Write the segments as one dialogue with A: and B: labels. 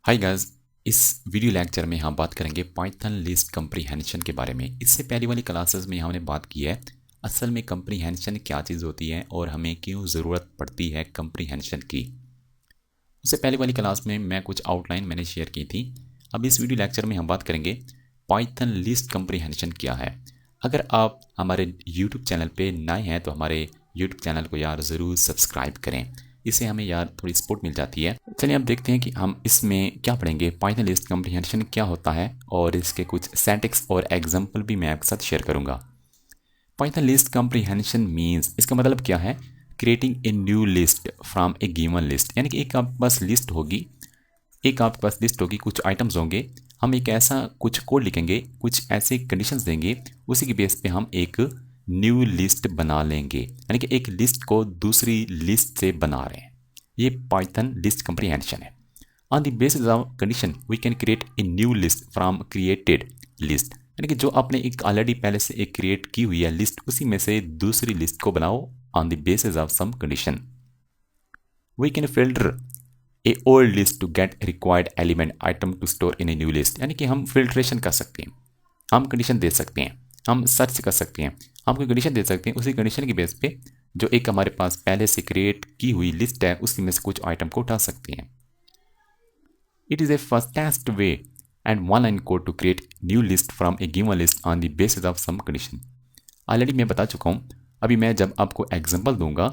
A: Hi guys. इस video lecture में हम बात करेंगे पाइथन लिस्ट कम्प्रीहेंशन के बारे में। इससे पहले वाली क्लासेस में हमने बात की है असल में कम्प्रीहेंशन क्या चीज़ होती है और हमें क्यों ज़रूरत पड़ती है कम्प्रीहेंशन की। उससे पहले वाली क्लास में मैं कुछ आउटलाइन मैंने शेयर की थी। अब इस वीडियो लेक्चर में हम बात करेंगे पाइथन लिस्ट कम्प्रीहेंशन क्या है। अगर आप हमारे यूट्यूब चैनल पे नए हैं तो हमारे यूट्यूब चैनल को यार ज़रूर सब्सक्राइब करें, इससे हमें यार थोड़ी सपोर्ट मिल जाती है। चलिए अब देखते हैं कि हम इसमें क्या पढ़ेंगे, पाइथन लिस्ट कम्प्रीहेंशन क्या होता है और इसके कुछ सिंटैक्स और एग्जांपल भी मैं आपके साथ शेयर करूंगा। पाइथन लिस्ट कम्प्रीहेंशन मीन्स, इसका मतलब क्या है, creating a new list from A given list. यानी कि एक आपके पास लिस्ट होगी, कुछ आइटम्स होंगे, हम एक ऐसा कुछ कोड लिखेंगे, कुछ ऐसे कंडीशंस देंगे, उसी के बेस पे हम एक न्यू लिस्ट बना लेंगे। यानी कि एक लिस्ट को दूसरी लिस्ट से बना रहे हैं, ये पाइथन लिस्ट कम्प्रीहेंशन है। On the basis of condition we can create a new list from created list. यानी कि जो आपने एक ऑलरेडी पहले से एक क्रिएट की हुई है लिस्ट, उसी में से दूसरी लिस्ट को बनाओ on the basis of some condition. We can filter a old list to get required element item to store in a new list. यानी कि हम फिल्ट्रेशन कर सकते हैं, हम कंडीशन दे सकते हैं, हम सर्च कर सकते हैं, हम कोई कंडीशन दे सकते हैं, उसी कंडीशन के बेस पे जो एक हमारे पास पहले से क्रिएट की हुई लिस्ट है उसी में से कुछ आइटम को उठा सकते हैं। It is a fastest way and one line code to create new list from a given list on the basis of some condition। Already मैं बता चुका हूँ, अभी मैं जब आपको एग्जांपल दूंगा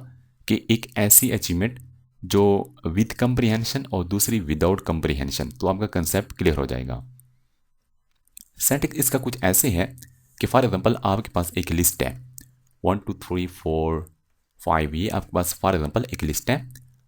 A: कि एक ऐसी अचीवमेंट जो विद कंप्रीहेंशन और दूसरी विदाउट कंप्रीहेंशन, तो आपका कंसेप्ट क्लियर हो जाएगा। सिंटैक्स इसका कुछ ऐसे है कि फॉर एग्जांपल आपके पास एक लिस्ट है 1 2 3 4 5, ये आपके पास फॉर एग्जांपल एक लिस्ट है।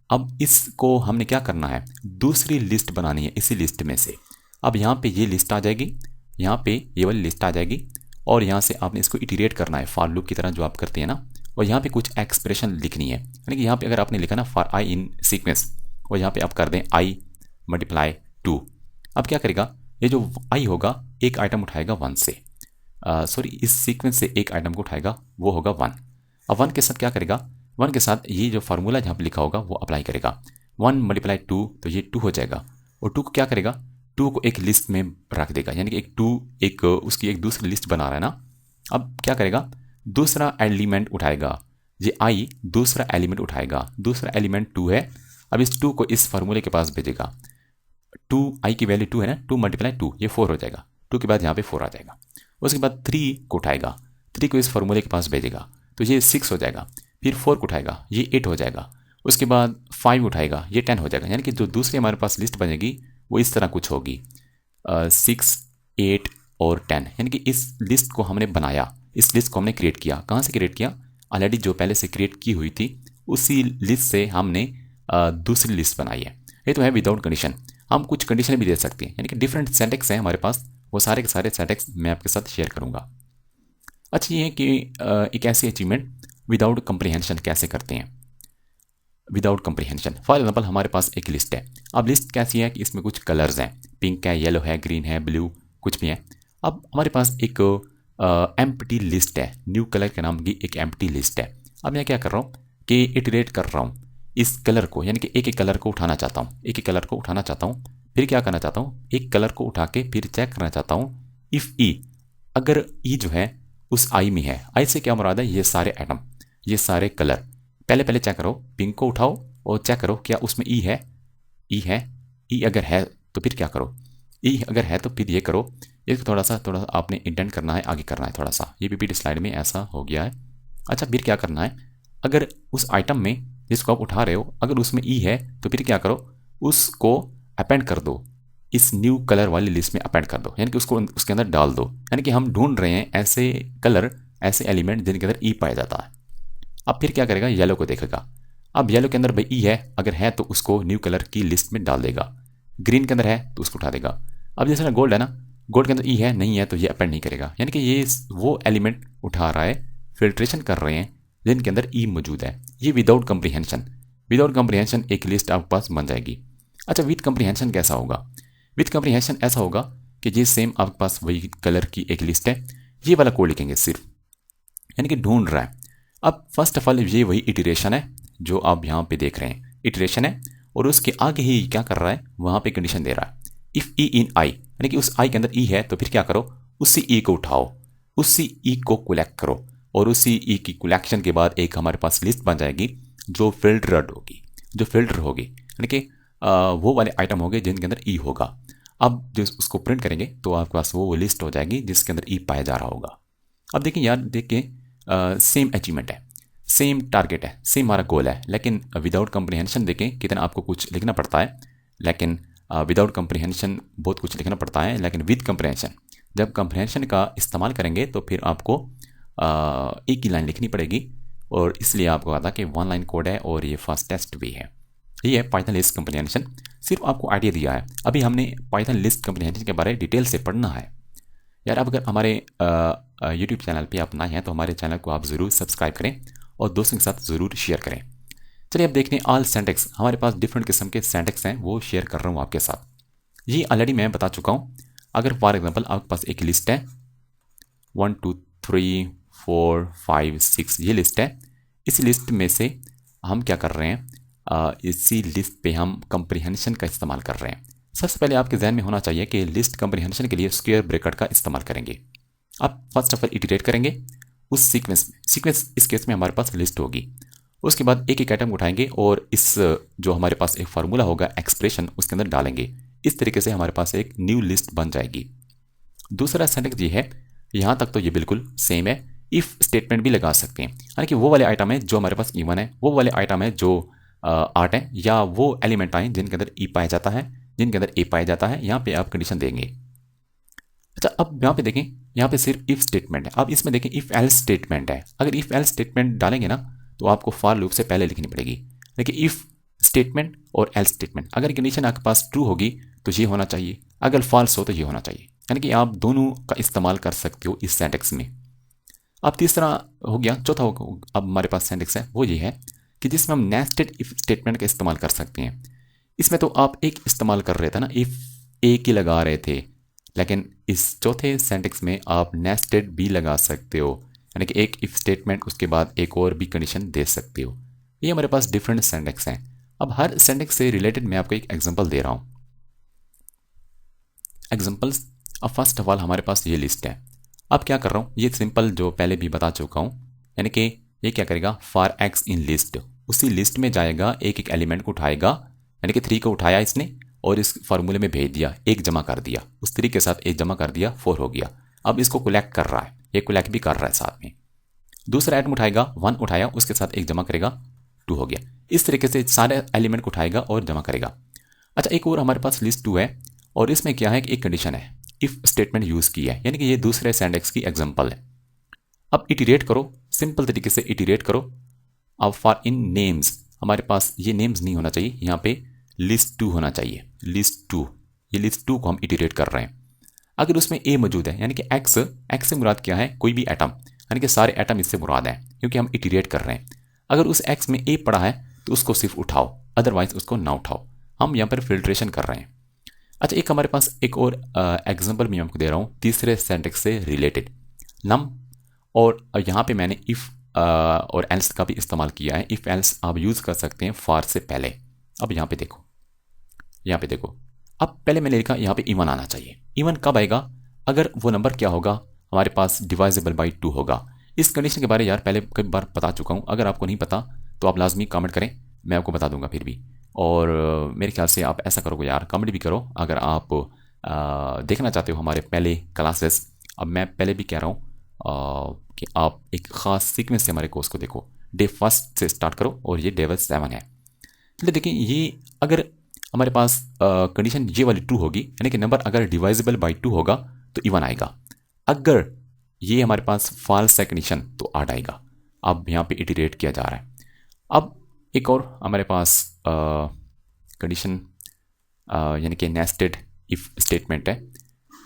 A: अब इसको हमने क्या करना है, दूसरी लिस्ट बनानी है इसी लिस्ट में से। अब यहाँ पे ये लिस्ट आ जाएगी, यहाँ पे ये वाली लिस्ट आ जाएगी और यहाँ से आपने इसको इटरेट करना है फॉर लूप की तरह जो आप करते हैं ना, और यहाँ पे कुछ एक्सप्रेशन लिखनी है। यानी कि यहाँ पे अगर आपने लिखा ना फॉर आई इन सीक्वेंस, और यहाँ पे आप कर दें आई मल्टीप्लाई 2। अब क्या करेगा, ये जो आई होगा एक आइटम उठाएगा 1 से, सॉरी इस सीक्वेंस से एक आइटम को उठाएगा, वो होगा 1। अब 1 के साथ क्या करेगा, 1 के साथ ये जो फार्मूला जहाँ पे लिखा होगा वो अप्लाई करेगा। 1 मल्टीप्लाई 2 तो ये 2 हो जाएगा, और 2 को क्या करेगा, 2 को एक लिस्ट में रख देगा। यानी कि एक 2 एक उसकी एक दूसरी लिस्ट बना रहा है ना। अब क्या करेगा, दूसरा एलिमेंट उठाएगा, ये आई दूसरा एलिमेंट उठाएगा, दूसरा एलिमेंट 2 है। अब इस 2 को इस फार्मूले के पास भेजेगा, 2 आई की वैल्यू 2 है ना, 2 मल्टीप्लाई 2 ये 4 हो जाएगा, 2 के बाद यहाँ पे 4 आ जाएगा। उसके बाद 3 को उठाएगा, 3 को इस फार्मूले के पास भेजेगा तो ये 6 हो जाएगा। फिर 4 को उठाएगा, ये 8 हो जाएगा। उसके बाद 5 उठाएगा, ये 10 हो जाएगा। यानी कि जो दूसरी हमारे पास लिस्ट बनेगी वो इस तरह कुछ होगी, 6 8 और 10। यानी कि इस लिस्ट को हमने बनाया, इस लिस्ट को हमने क्रिएट किया। कहाँ से क्रिएट किया, ऑलरेडी जो पहले से क्रिएट की हुई थी उसी लिस्ट से हमने दूसरी लिस्ट बनाई है। ये तो है विदाउट कंडीशन। हम कुछ कंडीशन भी दे सकते हैं, यानी कि डिफरेंट सिंटैक्स हैं हमारे पास, वो सारे के सारे सिंटैक्स मैं आपके साथ शेयर करूंगा। अच्छा ये है कि एक ऐसी अचीवमेंट विदाउट कंप्रीहेंशन कैसे करते हैं। विदाउट कंप्रीहेंशन फॉर एग्जांपल हमारे पास एक लिस्ट है। अब लिस्ट कैसी है कि इसमें कुछ कलर्स हैं, पिंक है, येलो है, ग्रीन है, ब्लू, कुछ भी है। अब हमारे पास एक एम्प्टी लिस्ट है, न्यू कलर के नाम की एक एम्प्टी लिस्ट है। अब मैं क्या कर रहा हूँ कि इटरेट कर रहा हूँ इस कलर को, यानी कि एक एक कलर को उठाना चाहता हूँ, एक एक कलर को उठाना चाहता हूँ। फिर क्या करना चाहता हूँ, एक कलर को उठा के फिर चेक करना चाहता हूँ इफ़ ई, अगर ई जो है उस आई में है। आई से क्या मुराद है, ये सारे एटम, ये सारे कलर। पहले चेक करो, पिंक को उठाओ और चेक करो क्या उसमें ई है, ई है। ई अगर है तो फिर क्या करो, ई अगर है तो फिर ये करो। इसको थोड़ा सा आपने इंडेंट करना है, आगे करना है थोड़ा सा, ये पीपीटी स्लाइड में ऐसा हो गया है। अच्छा फिर क्या करना है, अगर उस आइटम में जिसको आप उठा रहे हो अगर उसमें ई है तो फिर क्या करो, उसको अपेंड कर दो, इस न्यू कलर वाली लिस्ट में अपेंड कर दो, यानी कि उसको उसके अंदर डाल दो। यानी कि हम ढूंढ रहे हैं ऐसे कलर, ऐसे एलिमेंट जिनके अंदर ई पाया जाता है। अब फिर क्या करेगा, येलो को देखेगा। अब येलो के अंदर भाई ई है, अगर है तो उसको न्यू कलर की लिस्ट में डाल देगा। ग्रीन के अंदर है तो उसको उठा देगा। अब जैसे ना गोल्ड है ना, गोल्ड के अंदर ई है, नहीं है तो ये अपेंड नहीं करेगा। यानी कि ये वो एलिमेंट उठा रहा है, फिल्ट्रेशन कर रहे हैं जिनके अंदर ई मौजूद है। ये विदाउट कंप्रीहेंशन, विदाउट कंप्रीहेंशन एक लिस्ट आपके पास बन जाएगी। अच्छा विद कंप्रीहेंशन कैसा होगा, विद कंप्रीहेंशन ऐसा होगा कि ये सेम आपके पास वही कलर की एक लिस्ट है, ये वाला कोड लिखेंगे सिर्फ, यानी कि ढूंढ रहा है। अब फर्स्ट ऑफ ऑल ये वही इटरेशन है जो आप यहाँ पे देख रहे हैं, इटरेशन है। और उसके आगे ही क्या कर रहा है, वहाँ पे कंडीशन दे रहा है इफ़ ई इन आई, यानी कि उस आई के अंदर ई है तो फिर क्या करो, उसी ई को उठाओ, उसी ई को कलेक्ट करो, और उसी ई की कलेक्शन के बाद एक हमारे पास लिस्ट बन जाएगी जो फिल्टर्ड होगी, जो फिल्टर होगी, यानी कि वो वाले आइटम होंगे जिनके अंदर ई होगा। अब जो उसको प्रिंट करेंगे तो आपके पास वो लिस्ट हो जाएगी जिसके अंदर ई पाया जा रहा होगा। अब देखिए यार, देखिए सेम अचीवमेंट है, सेम टारगेट है, सेम हमारा गोल है, लेकिन विदाउट कंप्रीहेंशन देखें कितना आपको कुछ लिखना पड़ता है, लेकिन विदाउट कंप्रीहेंशन बहुत कुछ लिखना पड़ता है, लेकिन विद कंप्रीहेंशन, जब कंप्रीहेंशन का इस्तेमाल करेंगे तो फिर आपको एक ही लाइन लिखनी पड़ेगी, और इसलिए आपको कहा था कि 1 लाइन कोड है और ये फास्टेस्ट भी है। ये है पाइथन लिस्ट कंप्रीहेंशन, सिर्फ आपको आइडिया दिया है। अभी हमने पाइथन लिस्ट कंप्रीहेंशन के बारे में डिटेल से पढ़ना है यार। अब अगर हमारे यूट्यूब चैनल पे आप नए हैं तो हमारे चैनल को आप ज़रूर सब्सक्राइब करें और दोस्तों के साथ ज़रूर शेयर करें। चलिए अब देखते हैं ऑल सिंटैक्स, हमारे पास डिफरेंट किस्म के सिंटैक्स हैं, वो शेयर कर रहा हूँ आपके साथ। ये ऑलरेडी मैं बता चुका हूँ। अगर फॉर एग्जांपल आपके पास एक लिस्ट है 1 2 3 4 5 6, ये लिस्ट है। इस लिस्ट में से हम क्या कर रहे हैं, इसी लिस्ट पे हम कंप्रीहेंशन का इस्तेमाल कर रहे हैं। सबसे पहले आपके जहन में होना चाहिए कि लिस्ट कंप्रीहेंशन के लिए स्क्वायर ब्रैकेट का इस्तेमाल करेंगे। आप फर्स्ट ऑफ ऑल इटरेट करेंगे उस सीक्वेंस में, सीक्वेंस इस केस में हमारे पास लिस्ट होगी। उसके बाद एक एक आइटम उठाएंगे और इस जो हमारे पास एक फार्मूला होगा एक्सप्रेशन, उसके अंदर डालेंगे। इस तरीके से हमारे पास एक न्यू लिस्ट बन जाएगी। दूसरा सिंटैक्स ये है, यहाँ तक तो ये बिल्कुल सेम है। इफ स्टेटमेंट भी लगा सकते हैं, यानी कि वो वाले आइटम है जो हमारे पास इवन है, वो वाले आइटम है जो 8 है, या वो एलिमेंट आए जिनके अंदर ई पाया जाता है, जिनके अंदर ए पाया जाता है, यहाँ पे आप कंडीशन देंगे। अच्छा, अब यहाँ पे देखें, यहाँ पे सिर्फ इफ स्टेटमेंट है। अब इसमें देखें इफ एल्स स्टेटमेंट है। अगर इफ एल्स स्टेटमेंट डालेंगे ना तो आपको फॉर लूप से पहले लिखनी पड़ेगी। देखिए इफ स्टेटमेंट और एल्स स्टेटमेंट, अगर कंडीशन आपके पास ट्रू होगी तो ये होना चाहिए, अगर फॉल्स हो तो ये होना चाहिए, यानी कि आप दोनों का इस्तेमाल कर सकते हो इस सिंटैक्स में। अब तीसरा हो गया, चौथा अब हमारे पास सिंटैक्स है वो ये है कि जिसमें हम नेस्टेड इफ स्टेटमेंट का इस्तेमाल कर सकते हैं। इसमें तो आप एक इस्तेमाल कर रहे थे ना, इफ एक ही लगा रहे थे, लेकिन इस चौथे सिंटैक्स में आप नेस्टेड भी लगा सकते हो, यानी कि एक इफ स्टेटमेंट उसके बाद एक और भी कंडीशन दे सकते हो। ये हमारे पास डिफरेंट सिंटैक्स हैं। अब हर सिंटैक्स से रिलेटेड मैं आपको एक एग्जांपल दे रहा हूँ। एग्जांपल्स, अब फर्स्ट ऑफ ऑल हमारे पास ये लिस्ट है। अब क्या कर रहा हूँ, ये सिंपल जो पहले भी बता चुका हूँ, यानी कि ये क्या करेगा, फॉर एक्स इन लिस्ट, उसी लिस्ट में जाएगा, एक एक एलिमेंट को उठाएगा, यानी कि 3 को उठाया इसने और इस फार्मूले में भेज दिया, एक जमा कर दिया, उस 3 के साथ एक जमा कर दिया, 4 हो गया। अब इसको कलेक्ट कर रहा है, ये कलेक्ट भी कर रहा है साथ में। दूसरा आइटम उठाएगा, 1 उठाया, उसके साथ एक जमा करेगा, 2 हो गया। इस तरीके से सारे एलिमेंट को उठाएगा और जमा करेगा। अच्छा, एक और हमारे पास लिस्ट 2 है और इसमें क्या है कि एक कंडीशन है, इफ स्टेटमेंट यूज की है, यानी कि ये दूसरे सिंटैक्स की एग्जांपल है। अब इटरेट करो, सिंपल तरीके से इटरेट करो। अब फॉर इन नेम्स, हमारे पास ये नेम्स नहीं होना चाहिए, यहाँ पे लिस्ट 2 होना चाहिए, लिस्ट 2। ये लिस्ट 2 को हम इटरेट कर रहे हैं। अगर उसमें ए मौजूद है, यानी कि एक्स से मुराद क्या है, कोई भी एटम, यानी कि सारे एटम इससे मुराद है, क्योंकि हम इटरेट कर रहे हैं। अगर उस एक्स में ए पड़ा है तो उसको सिर्फ उठाओ, अदरवाइज उसको ना उठाओ। हम यहाँ पर फिल्ट्रेशन कर रहे हैं। अच्छा, एक हमारे पास एक और एग्जांपल मैं आपको दे रहा हूँ तीसरे सिंटैक्स से रिलेटेड, नम, और यहाँ पे मैंने इफ़ और एल्स का भी इस्तेमाल किया है। इफ़ एल्स आप यूज़ कर सकते हैं फॉर से पहले। अब यहाँ पे देखो, यहाँ पे देखो, अब पहले मैंने लिखा यहाँ पे इवन आना चाहिए। इवन कब आएगा, अगर वो नंबर क्या होगा, हमारे पास डिवाइजेबल बाई 2 होगा। इस कंडीशन के बारे यार पहले कई बार बता चुका हूँ, अगर आपको नहीं पता तो आप लाजमी कमेंट करें, मैं आपको बता दूंगा फिर भी। और मेरे ख्याल से आप ऐसा करोगे यार, कमेंट भी करो अगर आप देखना चाहते हो हमारे पहले क्लासेस। अब मैं पहले भी कह रहा हूँ कि आप एक ख़ास सीक्वेंस से हमारे कोर्स को देखो, डे 1 से स्टार्ट करो और ये डे 7 है। चलिए देखिए, ये अगर हमारे पास कंडीशन ये वाली ट्रू होगी, यानी कि नंबर अगर डिवाइजेबल बाई 2 होगा तो इवन आएगा। अगर ये हमारे पास फॉल्स है कंडीशन तो ऑड आएगा। अब यहाँ पे इटरेट किया जा रहा है। अब एक और हमारे पास कंडीशन यानी कि नेस्टेड इफ स्टेटमेंट है,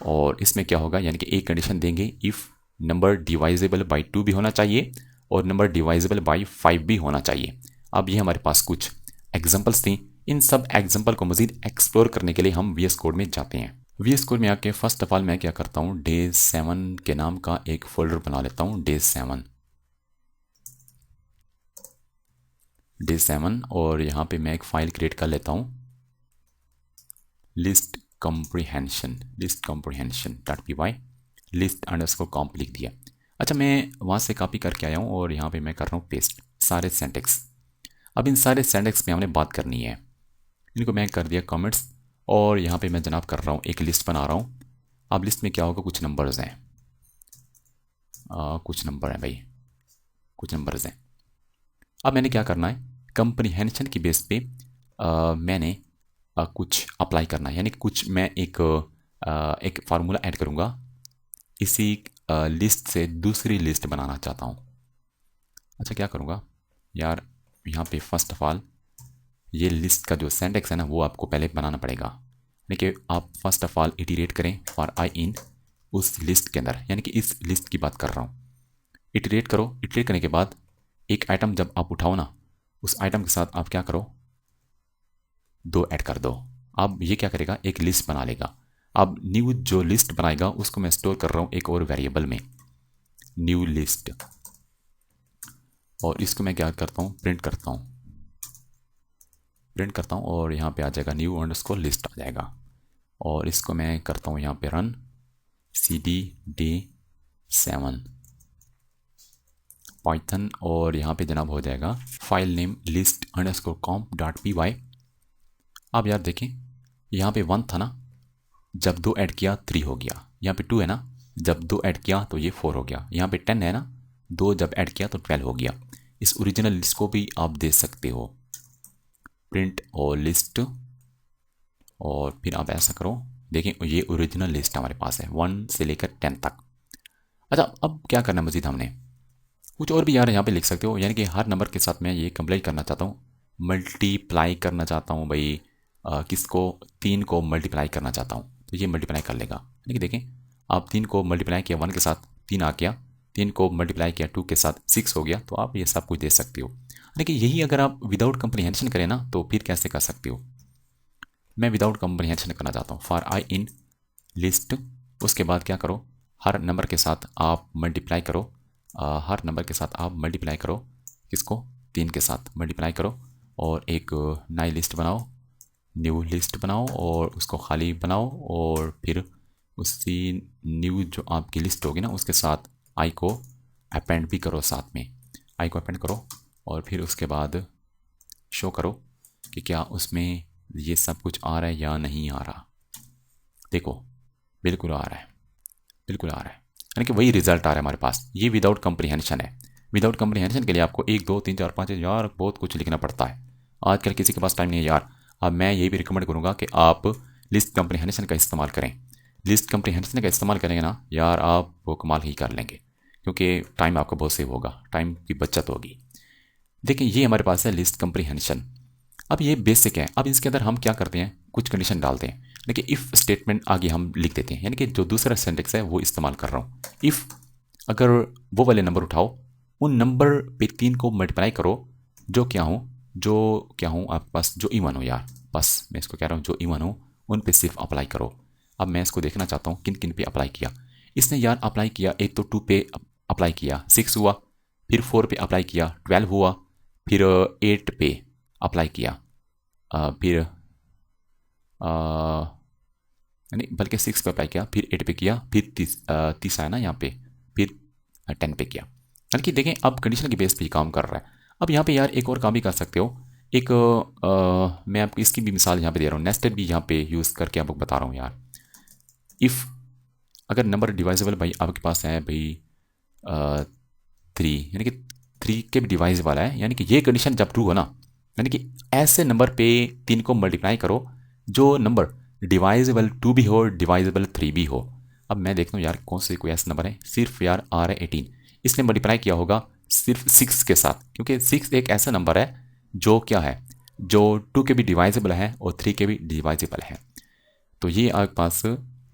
A: और इसमें क्या होगा, यानी कि एक कंडीशन देंगे, इफ़ नंबर डिवाइजेबल बाई 2 भी होना चाहिए और नंबर डिवाइजेबल बाई 5 भी होना चाहिए। अब ये हमारे पास कुछ एग्जांपल्स थी। इन सब एग्जांपल को मज़ीद एक्सप्लोर करने के लिए हम VS कोड में जाते हैं। VS कोड में आके फर्स्ट ऑफ ऑल मैं क्या करता हूँ, डे 7 के नाम का एक फोल्डर बना लेता हूँ, डे 7। D7 और यहाँ पे मैं एक फ़ाइल क्रिएट कर लेता हूँ, list comprehension dot P Y, list underscore comp लिख दिया। अच्छा, मैं वहाँ से कॉपी करके आया हूँ और यहाँ पे मैं कर रहा हूँ पेस्ट सारे सिंटेक्स। अब इन सारे सिंटेक्स पे हमने बात करनी है, इनको मैं कर दिया कमेंट्स और यहाँ पे मैं जनाब कर रहा हूँ एक लिस्ट बना रहा हूँ। अब लिस्ट में क्या होगा, कुछ नंबर्स हैं, कुछ नंबर हैं भाई, कुछ नंबर्स हैं। अब मैंने क्या करना है, कंप्रीहेंशन की बेस पे मैंने कुछ अप्लाई करना है, यानी कुछ मैं एक फार्मूला ऐड करूँगा, इसी लिस्ट से दूसरी लिस्ट बनाना चाहता हूँ। अच्छा, क्या करूँगा यार, यहाँ पे फर्स्ट ऑफ ऑल ये लिस्ट का जो सिंटेक्स है ना वो आपको पहले बनाना पड़ेगा, यानी कि आप फर्स्ट ऑफ ऑल इटरेट करें फॉर आई इन उस लिस्ट के अंदर, यानी कि इस लिस्ट की बात कर रहा हूँ। इटरेट करो, इटरेट करने के बाद एक आइटम जब आप उठाओ ना, उस आइटम के साथ आप क्या करो, 2 ऐड कर दो। अब ये क्या करेगा, एक लिस्ट बना लेगा। अब न्यू जो लिस्ट बनाएगा उसको मैं स्टोर कर रहा हूँ एक और वेरिएबल में, न्यू लिस्ट, और इसको मैं क्या करता हूँ, प्रिंट करता हूँ और यहाँ पे आ जाएगा न्यू अंडरस्कोर लिस्ट आ जाएगा। और इसको मैं करता हूँ यहाँ पे रन cd-d7 पाइथन, और यहाँ पे जनाब हो जाएगा फाइल नेम लिस्ट अंडरस्कोर कॉम्प डॉट पी वाई। अब यार देखें, यहाँ पे 1 था ना, जब 2 ऐड किया 3 हो गया। यहाँ पे 2 है ना, जब 2 ऐड किया तो ये 4 हो गया। यहाँ पे 10 है ना, 2 जब ऐड किया तो 12 हो गया। इस ओरिजिनल लिस्ट को भी आप दे सकते हो, प्रिंट और लिस्ट, और फिर आप ऐसा करो, देखें ये ओरिजिनल लिस्ट हमारे पास है 1 से लेकर 10 तक। अच्छा, अब क्या करना है मजीद, हमने कुछ और भी यार यहाँ पे लिख सकते हो, यानी कि हर नंबर के साथ मैं ये कंप्लीट करना चाहता हूँ, मल्टीप्लाई करना चाहता हूँ भाई, किसको, 3 को मल्टीप्लाई करना चाहता हूँ, तो ये मल्टीप्लाई कर लेगा। यानी कि देखें, आप 3 को मल्टीप्लाई किया 1 के साथ 3 आ गया, 3 को मल्टीप्लाई किया 2 के साथ 6 हो गया, तो आप ये सब कुछ दे सकते हो। यानी कि यही अगर आप विदाउट कंप्रीहेंशन करें ना तो फिर कैसे कर सकते हो। मैं विदाउट कंप्रीहेंशन करना चाहता हूँ, फॉर आई इन लिस्ट, उसके बाद क्या करो, हर नंबर के साथ आप मल्टीप्लाई करो, हर नंबर के साथ आप मल्टीप्लाई करो, किसको, 3 के साथ मल्टीप्लाई करो, और एक नई लिस्ट बनाओ, न्यू लिस्ट बनाओ और उसको खाली बनाओ, और फिर उसी न्यू जो आपकी लिस्ट होगी ना उसके साथ आई को अपेंड भी करो, साथ में आई को अपेंड करो, और फिर उसके बाद शो करो कि क्या उसमें ये सब कुछ आ रहा है या नहीं आ रहा। देखो, बिल्कुल आ रहा है, बिल्कुल आ रहा है, यानी कि वही रिजल्ट आ रहा है हमारे पास। ये विदाउट कंप्रीहेंशन है। विदाउट कंप्रीहेंशन के लिए आपको 1 2 3 4 5 यार बहुत कुछ लिखना पड़ता है, आजकल किसी के पास टाइम नहीं है यार। अब मैं ये भी रिकमेंड करूँगा कि आप लिस्ट कंप्रीहेंशन का इस्तेमाल करें। लिस्ट कंप्रीहेंशन का इस्तेमाल करेंगे ना यार, आप वो कमाल ही कर लेंगे, क्योंकि टाइम आपका बहुत सेव होगा, टाइम की बचत होगी। देखिए, ये हमारे पास है लिस्ट कंप्रीहेंशन। अब ये बेसिक है। अब इसके अंदर हम क्या करते हैं, कुछ कंडीशन डालते हैं, देखिए इफ़ स्टेटमेंट आगे हम लिख देते हैं, यानी कि जो दूसरा सिंटेक्स है वो इस्तेमाल कर रहा हूँ। इफ़ अगर वो वाले नंबर उठाओ, उन नंबर पे 3 को मल्टीप्लाई करो, जो क्या हूँ आपके पास, जो इवन हो यार, बस मैं इसको कह रहा हूँ जो इवन हो उन पे सिर्फ अप्लाई करो। अब मैं इसको देखना चाहता हूँ किन किन पे अप्लाई किया इसने यार। अप्लाई किया, एक तो 2 पे अप्लाई किया 6 हुआ, फिर 4 पे अप्लाई किया 12 हुआ, फिर 8 पे अप्लाई किया, फिर नहीं बल्कि 6 पे अप्लाई किया, फिर 8 पे किया, फिर 30 आया ना यहाँ पे, फिर 10 पे किया। यानी कि देखें अब कंडीशन के बेस पे काम कर रहा है। अब यहाँ पे यार एक और काम भी कर सकते हो, एक मैं आपको इसकी भी मिसाल यहाँ पे दे रहा हूँ, नेस्टेड भी यहाँ पे यूज़ करके आपको बता रहा हूँ यार। इफ़ अगर नंबर डिवाइजेबल भाई आपके पास है भाई 3, यानी कि 3 के भी डिवाइस वाला है, यानी कि ये कंडीशन जब ट्रू हो ना, यानी कि ऐसे नंबर पे 3 को मल्टीप्लाई करो जो नंबर डिवाइजेबल 2 भी हो, डिवाइजेबल 3 भी हो। अब मैं देखता हूँ यार कौन से कोई ऐसा नंबर है, सिर्फ यार आ रहा है 18, इसने मल्टीप्लाई किया होगा सिर्फ 6 के साथ, क्योंकि 6 एक ऐसा नंबर है जो क्या है, जो 2 के भी डिवाइजेबल है और 3 के भी डिवाइजेबल है। तो ये आपके पास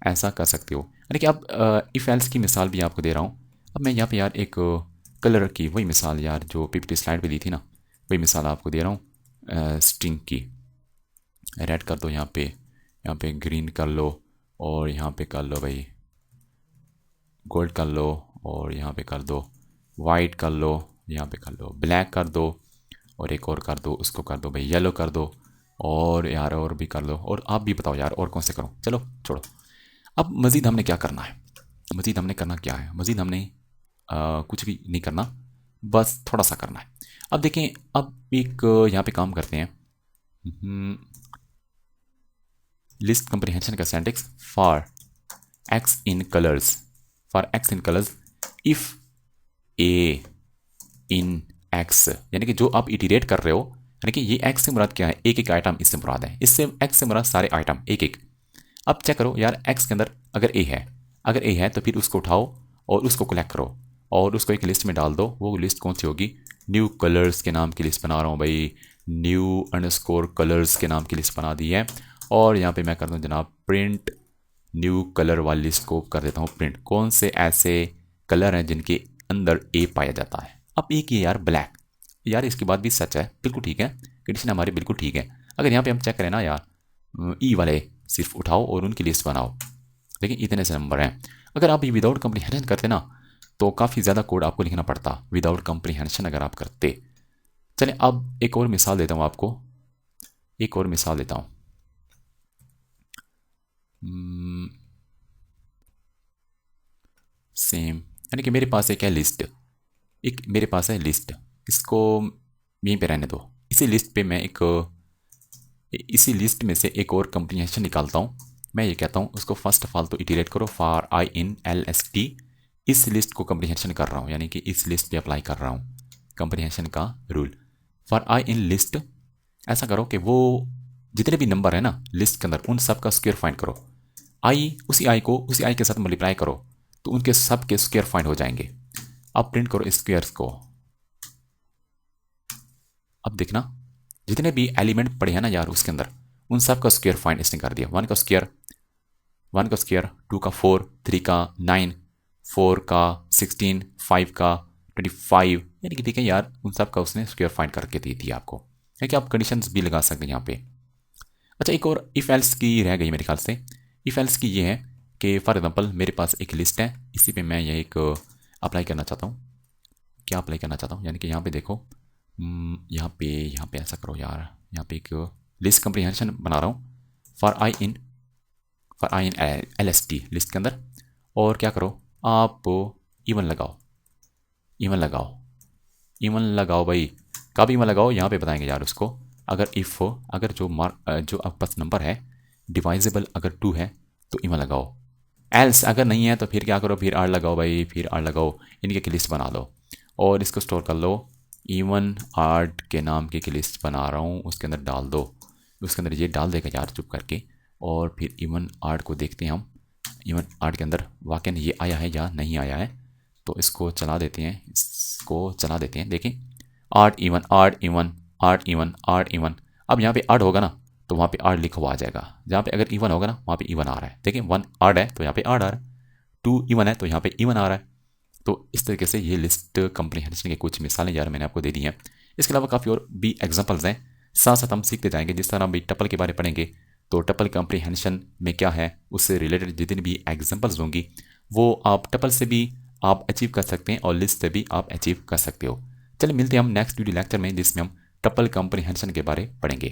A: ऐसा कर सकते हो। यानी कि अब इफ़ एल्स की मिसाल भी आपको दे रहा हूँ। अब मैं यहाँ पे यार एक कलर की वही मिसाल यार जो पीपीटी स्लाइड पे दी थी ना, वही मिसाल आपको दे रहा हूँ स्ट्रिंग की। रेड कर दो यहाँ पे ग्रीन कर लो, और यहाँ पे कर लो भाई गोल्ड कर लो, और यहाँ पे कर दो वाइट कर लो, यहाँ पे कर लो ब्लैक कर दो, और एक और कर दो, उसको कर दो भाई येलो कर दो, और यार और भी कर दो, और आप भी बताओ यार और कौन से करूँ, चलो छोड़ो। अब मज़ीद हमने क्या करना है, मज़ीद हमने करना क्या है, मज़ीद हमने कुछ भी नहीं करना, बस थोड़ा सा करना है। अब देखें, अब एक यहाँ पे काम करते हैं, लिस्ट कंप्रीहेंशन का syntax for x in colours, for x in colours if A in x, यानी कि जो आप इटरेट कर रहे हो, यानी कि ये एक्स से मुराद क्या है, एक एक आइटम इससे मुराद है, इससे एक्स से मुराद सारे आइटम एक एक। अब चेक करो यार, एक्स के अंदर अगर ए है, अगर ए है तो फिर उसको उठाओ और उसको कलेक्ट करो और उसको एक लिस्ट में डाल दो। वो लिस्ट कौन सी होगी, न्यू कलर्स के नाम की लिस्ट बना रहा हूँ भाई, न्यू अंडरस्कोर कलर्स के नाम की लिस्ट बना दी है। और यहाँ पे मैं करता हूँ जनाब प्रिंट न्यू कलर वाली लिस्ट को कर देता हूँ प्रिंट, कौन से ऐसे कलर हैं जिनके अंदर ए पाया जाता है। अब एक ये यार ब्लैक, यार इसके बाद भी सच है, बिल्कुल ठीक है, कंडीशन हमारी बिल्कुल ठीक है। अगर यहाँ पे हम चेक करें ना यार, ई वाले सिर्फ उठाओ और उनकी लिस्ट बनाओ, देखिए इतने से नंबर हैं। अगर आप ये विदाउट कंप्रीहेंशन करते ना तो काफ़ी ज़्यादा कोड आपको लिखना पड़ता, विदाउट कंप्रीहेंशन अगर आप करते। चलें अब एक और मिसाल देता हूँ आपको, एक और मिसाल देता हूँ। सेम, यानी कि मेरे पास एक है लिस्ट, एक मेरे पास है लिस्ट, इसको यहीं पे रहने दो। इसी लिस्ट पे मैं एक, इसी लिस्ट में से एक और कंप्रीहेंशन निकालता हूँ। मैं ये कहता हूँ उसको फर्स्ट ऑफ ऑल तो इटरेट करो for I in L S T, इस लिस्ट को कंप्रीहेंशन कर रहा हूँ, यानी कि इस लिस्ट पे अप्लाई कर रहा हूँ कंप्रीहेंशन का rule. For I in list, ऐसा करो कि वो जितने भी नंबर है ना लिस्ट के अंदर उन सब का स्क्वायर फाइंड करो, आई उसी आई को उसी आई के साथ मल्टीप्लाई करो तो उनके सब के स्क्वायर फाइंड हो जाएंगे। अब प्रिंट करो स्क्वायर्स को। अब देखना जितने भी एलिमेंट पड़े हैं ना यार उसके अंदर उन सब का स्क्वायर फाइंड इसने कर दिया। 1 का स्क्वायर 2 का 4, 3 का 9, 4 का 16, 5 का 25, यानी कि ठीक है यार उन सब का उसने स्क्वायर फाइंड करके दे दिया आपको, है कि आप कंडीशंस भी लगा सकते हैं यहाँ पे। अच्छा एक और इफ एल्स की रह गई मेरे ख्याल से। इफ एल्स की ये है कि फॉर एग्जांपल मेरे पास एक लिस्ट है, इसी पे मैं ये एक अप्लाई करना चाहता हूँ। क्या अप्लाई करना चाहता हूँ, यानी कि यहाँ पे देखो, यहाँ पे ऐसा करो यार, यहाँ पे एक लिस्ट कंप्रीहेंशन बना रहा हूँ for I in L S T list के अंदर। और क्या करो आप इवन लगाओ, इवन लगाओ, इवन लगाओ भाई, कब इवन लगाओ यहाँ पे बताएंगे यार उसको। अगर इफ़ अगर जो आपके पास नंबर है डिवाइजेबल अगर 2 है तो इवन लगाओ, एल्स अगर नहीं है तो फिर क्या करो, फिर आर लगाओ भाई, फिर आर लगाओ, इनकी एक लिस्ट बना लो और इसको स्टोर कर लो। इवन आर्ट के नाम की एक लिस्ट बना रहा हूँ, उसके अंदर डाल दो, उसके अंदर ये डाल देगा यार चुप करके। और फिर इवन आर्ट को देखते हैं हम, इवन आर्ट के अंदर वाकई ये आया है या नहीं आया है, तो इसको चला देते हैं, इसको चला देते हैं। देखें art even art even art even art even. अब यहाँ पे आर्ट होगा ना तो वहाँ पे आर्ट लिखा हुआ आ जाएगा, जहाँ पे अगर इवन होगा ना वहाँ पे इवन आ रहा है। देखें 1 आर्ट है तो यहाँ पे आर्ट आ रहा है, 2 इवन है तो यहाँ पे इवन आ रहा है। तो इस तरीके से ये लिस्ट कंप्रीहेंशन की कुछ मिसालें यार मैंने आपको दे दी हैं। इसके अलावा काफ़ी और भी एग्जांपल्स हैं, साथ साथ हम सीखते जाएंगे। जिस तरह हम भी टपल के बारे में पढ़ेंगे तो टपल कंप्रीहेंशन में क्या है उससे रिलेटेड जितनी भी एग्जांपल्स होंगी वो आप टपल से भी आप अचीव कर सकते हैं और लिस्ट से भी आप अचीव कर सकते हो। चलिए मिलते हैं हम नेक्स्ट वीडियो लेक्चर में जिसमें हम टपल कंप्रीहेंशन के बारे पढ़ेंगे।